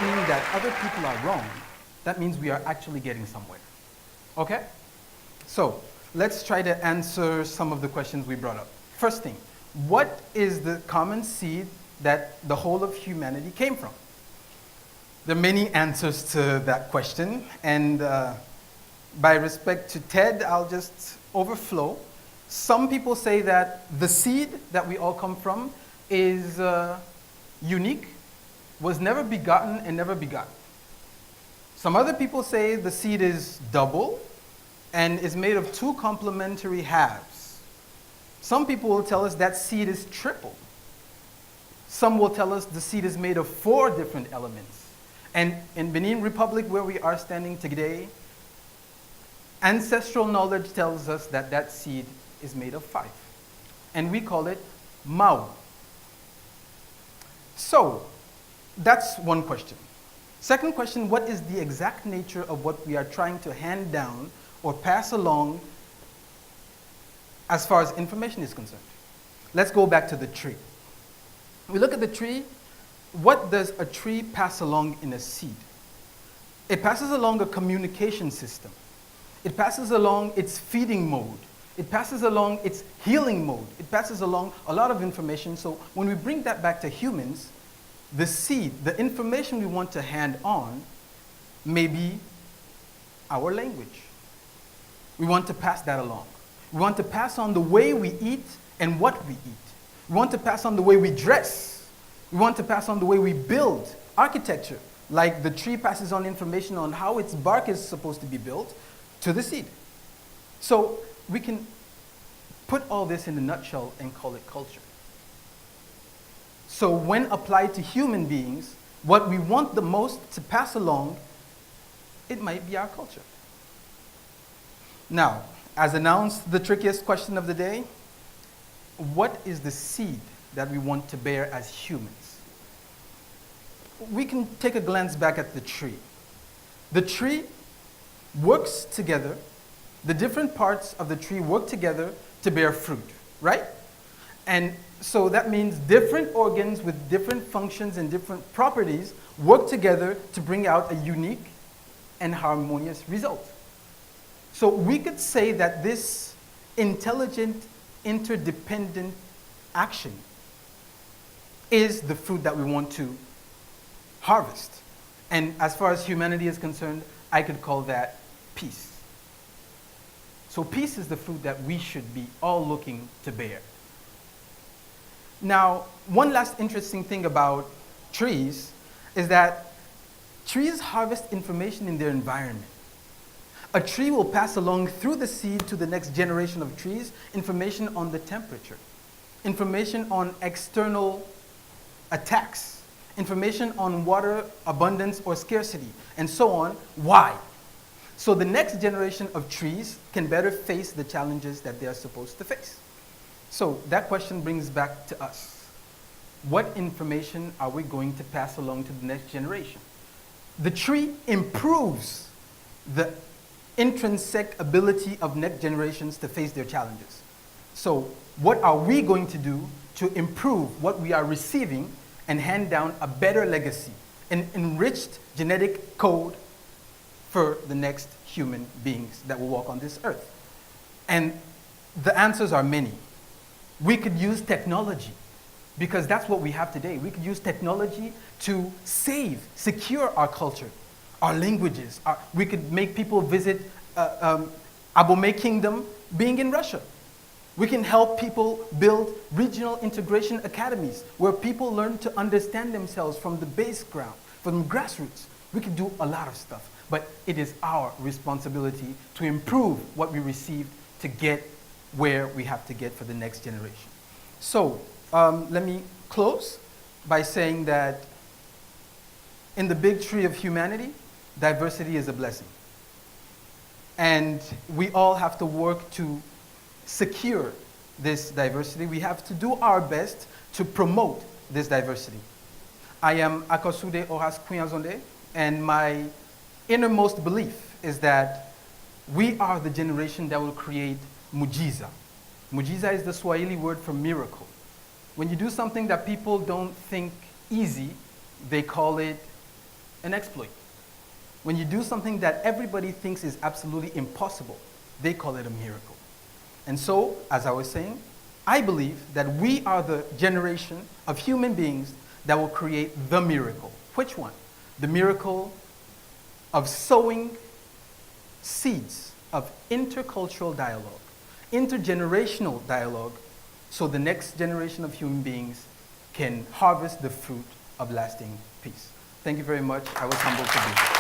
mean that other people are wrong. That means we are actually getting somewhere. Okay? So, let's try to answer some of the questions we brought up. First thing, what is the common seed that the whole of humanity came from? There are many answers to that question, and by respect to TED, I'll just overflow. Some people say that the seed that we all come from is unique, was never begotten and never begotten. Some other people say the seed is double and is made of two complementary halves. Some people will tell us that seed is triple. Some will tell us the seed is made of 4 different elements. And in Benin Republic, where we are standing today, ancestral knowledge tells us that that seed is made of 5. And we call it Mao. So, that's one question. Second question, what is the exact nature of what we are trying to hand down or pass along as far as information is concerned? Let's go back to the tree. We look at the tree. What does a tree pass along in a seed? It passes along a communication system. It passes along its feeding mode. It passes along its healing mode. It passes along a lot of information. So when we bring that back to humans, the seed, the information we want to hand on, may be our language. We want to pass that along. We want to pass on the way we eat and what we eat. We want to pass on the way we dress. We want to pass on the way we build architecture, like the tree passes on information on how its bark is supposed to be built to the seed. So we can put all this in a nutshell and call it culture. So when applied to human beings, what we want the most to pass along, it might be our culture. Now, as announced, the trickiest question of the day, what is the seed that we want to bear as humans? We can take a glance back at the tree. The tree works together, the different parts of the tree work together to bear fruit, right? And so that means different organs with different functions and different properties work together to bring out a unique and harmonious result. So we could say that this intelligent, interdependent action is the fruit that we want to harvest. And as far as humanity is concerned, I could call that peace. So peace is the fruit that we should be all looking to bear. Now, one last interesting thing about trees is that trees harvest information in their environment. A tree will pass along through the seed to the next generation of trees information on the temperature, information on external attacks, information on water abundance or scarcity, and so on. Why? So the next generation of trees can better face the challenges that they are supposed to face. So that question brings back to us. What information are we going to pass along to the next generation? The tree improves the intrinsic ability of next generations to face their challenges. So what are we going to do to improve what we are receiving and hand down a better legacy, an enriched genetic code for the next human beings that will walk on this earth? And the answers are many. We could use technology, because that's what we have today. We could use technology to save, secure our culture, our languages. We could make people visit Abomey Kingdom being in Russia. We can help people build regional integration academies where people learn to understand themselves from the base ground, from grassroots. We could do a lot of stuff, but it is our responsibility to improve what we received to get where we have to get for the next generation. So let me close by saying that in the big tree of humanity, diversity is a blessing. And we all have to work to secure this diversity. We have to do our best to promote this diversity. I am Akosude Horace Kougniazondé, and my innermost belief is that we are the generation that will create Mujiza. Mujiza is the Swahili word for miracle. When you do something that people don't think easy, they call it an exploit. When you do something that everybody thinks is absolutely impossible, they call it a miracle. And so, as I was saying, I believe that we are the generation of human beings that will create the miracle. Which one? The miracle of sowing seeds of intercultural dialogue, intergenerational dialogue, so the next generation of human beings can harvest the fruit of lasting peace. Thank you very much. I was humbled to be here.